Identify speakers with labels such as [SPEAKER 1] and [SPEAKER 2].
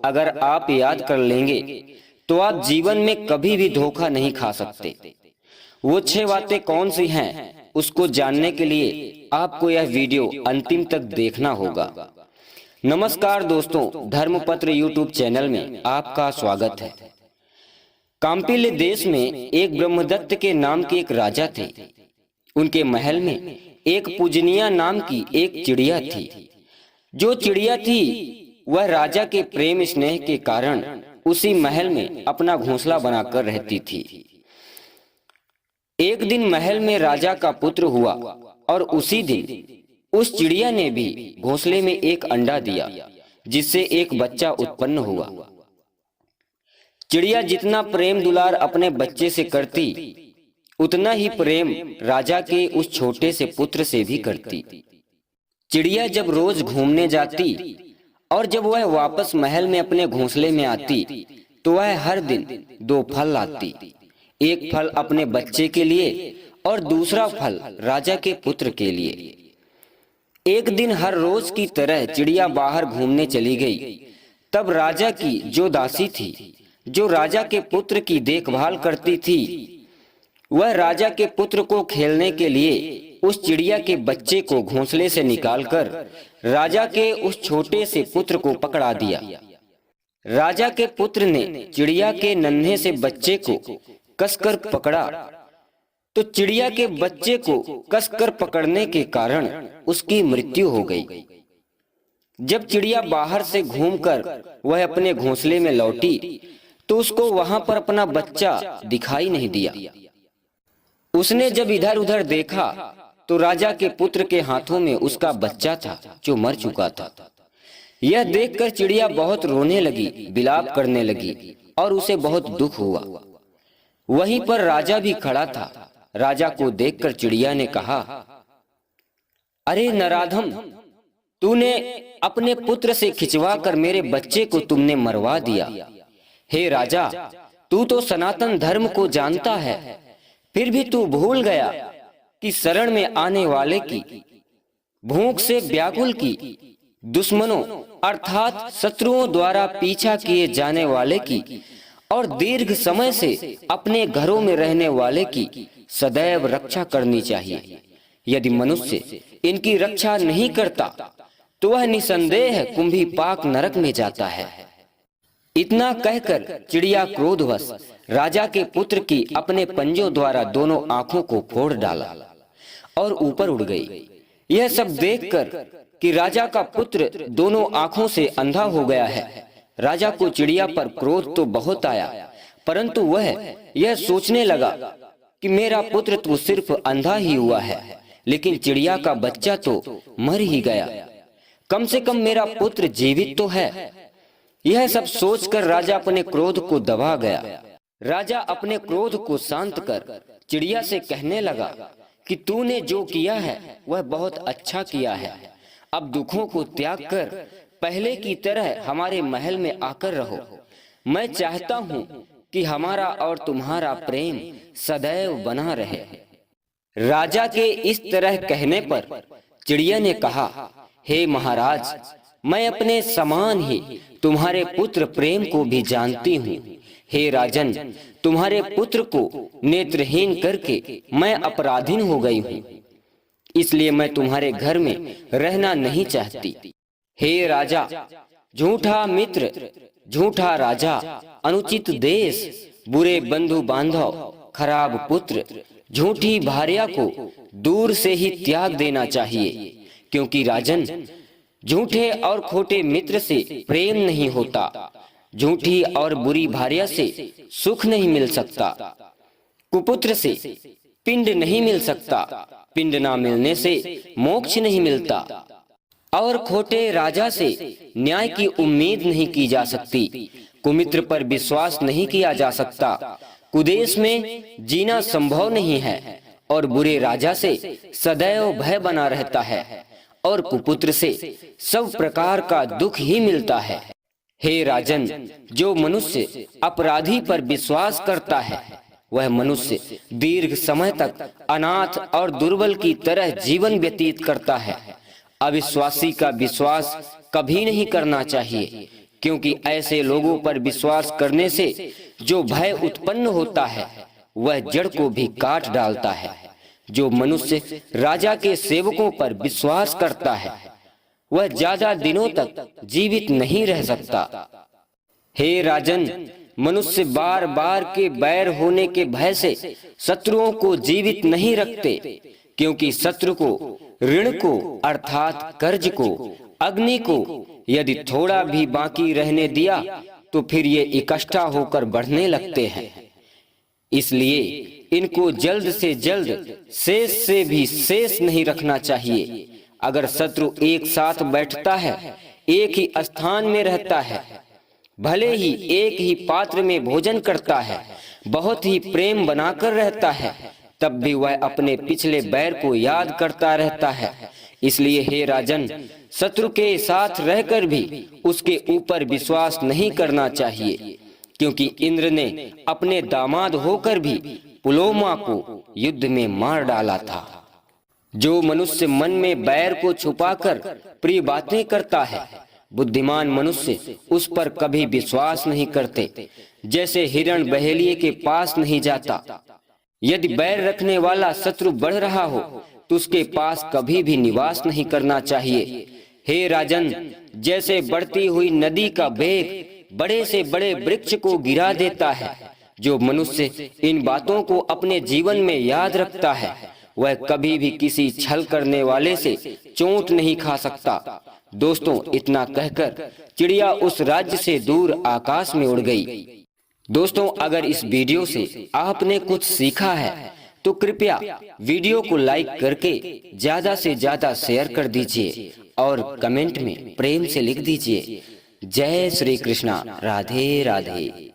[SPEAKER 1] अगर आप याद कर लेंगे तो आप जीवन में कभी भी धोखा नहीं खा सकते। वो 6 बातें कौन सी हैं, उसको जानने के लिए आपको यह वीडियो अंतिम तक देखना होगा। नमस्कार दोस्तों, धर्मपत्र यूट्यूब चैनल में आपका स्वागत है। काम्पिल्य देश में एक ब्रह्मदत्त के नाम के एक राजा थे। उनके महल में एक पूजनिया नाम की एक चिड़िया थी। जो चिड़िया थी वह राजा के प्रेम स्नेह के कारण उसी महल में अपना घोंसला बनाकर रहती थी। एक दिन महल में राजा का पुत्र हुआ और उसी दिन उस चिड़िया ने भी घोंसले में एक अंडा दिया, जिससे एक बच्चा उत्पन्न हुआ। चिड़िया जितना प्रेम दुलार अपने बच्चे से करती, उतना ही प्रेम राजा के उस छोटे से पुत्र से भी करती। चिड़िया जब रोज घूमने जाती और जब वह वापस महल में अपने घोंसले में आती तो वह हर दिन 2 फल लाती। एक फल अपने बच्चे के लिए और दूसरा फल राजा के पुत्र के लिए। एक दिन हर रोज की तरह चिड़िया बाहर घूमने चली गई। तब राजा की जो दासी थी, जो राजा के पुत्र की देखभाल करती थी, वह राजा के पुत्र को खेलने के लिए उस चिड़िया के बच्चे को घोंसले से निकालकर राजा के उस छोटे से पुत्र को पकड़ा दिया। राजा के पुत्र ने चिड़िया के नन्हे से बच्चे को कसकर पकड़ा तो चिड़िया के बच्चे को कसकर पकड़ने के कारण उसकी मृत्यु हो गई। जब चिड़िया बाहर से घूमकर वह अपने घोंसले में लौटी तो उसको वहां पर अपना बच्चा दिखाई नहीं दिया। उसने जब इधर उधर देखा तो राजा के पुत्र के हाथों में उसका बच्चा था जो मर चुका था। यह देखकर चिड़िया बहुत रोने लगी, विलाप करने लगी और उसे बहुत दुख हुआ। वहीं पर राजा भी खड़ा था। राजा को देखकर चिड़िया ने कहा, अरे नराधम, तूने अपने पुत्र से खिंचवा कर मेरे बच्चे को तुमने मरवा दिया। हे राजा, तू तो सनातन धर्म को जानता है, फिर भी तू भूल गया कि शरण में आने वाले की, भूख से व्याकुल की, दुश्मनों अर्थात शत्रुओं द्वारा पीछा किए जाने वाले की और दीर्घ समय से अपने घरों में रहने वाले की सदैव रक्षा करनी चाहिए। यदि मनुष्य इनकी रक्षा नहीं करता तो वह निसंदेह कुंभी पाक नरक में जाता है। इतना कहकर चिड़िया क्रोधवश राजा के पुत्र की अपने पंजों द्वारा दोनों आंखों को फोड़ डाला और ऊपर उड़ गई। यह सब देखकर कि राजा का पुत्र दोनों आंखों से अंधा हो गया है, राजा को चिड़िया पर क्रोध तो बहुत आया, परंतु वह यह सोचने लगा कि मेरा पुत्र तो सिर्फ अंधा ही हुआ है, लेकिन चिड़िया का बच्चा तो मर ही गया। कम से कम मेरा पुत्र जीवित तो है। यह सब सोचकर राजा अपने क्रोध को दबा गया। राजा अपने क्रोध को शांत कर चिड़िया से कहने लगा कि तूने जो किया है वह बहुत अच्छा किया है। अब दुखों को त्याग कर पहले की तरह हमारे महल में आकर रहो। मैं चाहता हूँ कि हमारा और तुम्हारा प्रेम सदैव बना रहे। राजा के इस तरह कहने पर चिड़िया ने कहा, हे महाराज, मैं अपने समान ही तुम्हारे पुत्र प्रेम को भी जानती हूँ। हे राजन, तुम्हारे पुत्र को नेत्रहीन करके मैं अपराधीन हो गई हूँ, इसलिए मैं तुम्हारे घर में रहना नहीं चाहती। हे राजा, झूठा मित्र, झूठा राजा, अनुचित देश, बुरे बंधु बांधव, खराब पुत्र, झूठी भार्या को दूर से ही त्याग देना चाहिए, क्योंकि राजन, झूठे और खोटे मित्र से प्रेम नहीं होता, झूठी और बुरी भार्या से सुख नहीं मिल सकता, कुपुत्र से पिंड नहीं मिल सकता, पिंड ना मिलने से मोक्ष नहीं मिलता, और खोटे राजा से न्याय की उम्मीद नहीं की जा सकती, कुमित्र पर विश्वास नहीं किया जा सकता, कुदेश में जीना संभव नहीं है, और बुरे राजा से सदैव भय बना रहता है, और कुपुत्र से सब प्रकार का दुख ही मिलता है। हे राजन, जो मनुष्य अपराधी पर विश्वास करता है वह मनुष्य दीर्घ समय तक अनाथ और दुर्बल की तरह जीवन व्यतीत करता है। अविश्वासी का विश्वास कभी नहीं करना चाहिए, क्योंकि ऐसे लोगों पर विश्वास करने से जो भय उत्पन्न होता है वह जड़ को भी काट डालता है। जो मनुष्य राजा के सेवकों पर विश्वास करता है वह ज्यादा दिनों तक जीवित नहीं रह सकता। हे राजन, मनुष्य बार बार के बैर होने के भय से शत्रुओं को जीवित नहीं रखते, क्योंकि शत्रु को, ऋण को अर्थात कर्ज को, अग्नि को यदि थोड़ा भी बाकी रहने दिया तो फिर ये इकट्ठा होकर बढ़ने लगते हैं। इसलिए इनको जल्द से जल्द शेष से भी शेष नहीं रखना चाहिए। अगर शत्रु एक साथ बैठता है, एक ही स्थान में रहता है, भले ही एक ही पात्र में भोजन करता है, बहुत ही प्रेम बनाकर रहता है, तब भी वह अपने पिछले बैर को याद करता रहता है। इसलिए हे राजन, शत्रु के साथ रहकर भी उसके ऊपर विश्वास नहीं करना चाहिए, क्योंकि इंद्र ने अपने दामाद होकर भी पुलोमा को युद्ध में मार डाला था। जो मनुष्य मन में बैर को छुपाकर प्रिय बातें करता है, बुद्धिमान मनुष्य उस पर कभी विश्वास नहीं करते। जैसे हिरण बहेलिए के पास नहीं जाता। यदि बैर रखने वाला शत्रु बढ़ रहा हो तो उसके पास कभी भी निवास नहीं करना चाहिए। हे राजन, जैसे बढ़ती हुई नदी का वेग बड़े से बड़े वृक्ष को गिरा देता है, जो मनुष्य इन बातों को अपने जीवन में याद रखता है वह कभी भी किसी छल करने वाले से चोट नहीं खा सकता। दोस्तों, इतना कहकर चिड़िया उस राज्य से दूर आकाश में उड़ गई। दोस्तों, अगर इस वीडियो से आपने कुछ सीखा है तो कृपया वीडियो को लाइक करके ज्यादा से ज्यादा शेयर कर दीजिए और कमेंट में प्रेम से लिख दीजिए। जय श्री कृष्णा। राधे राधे।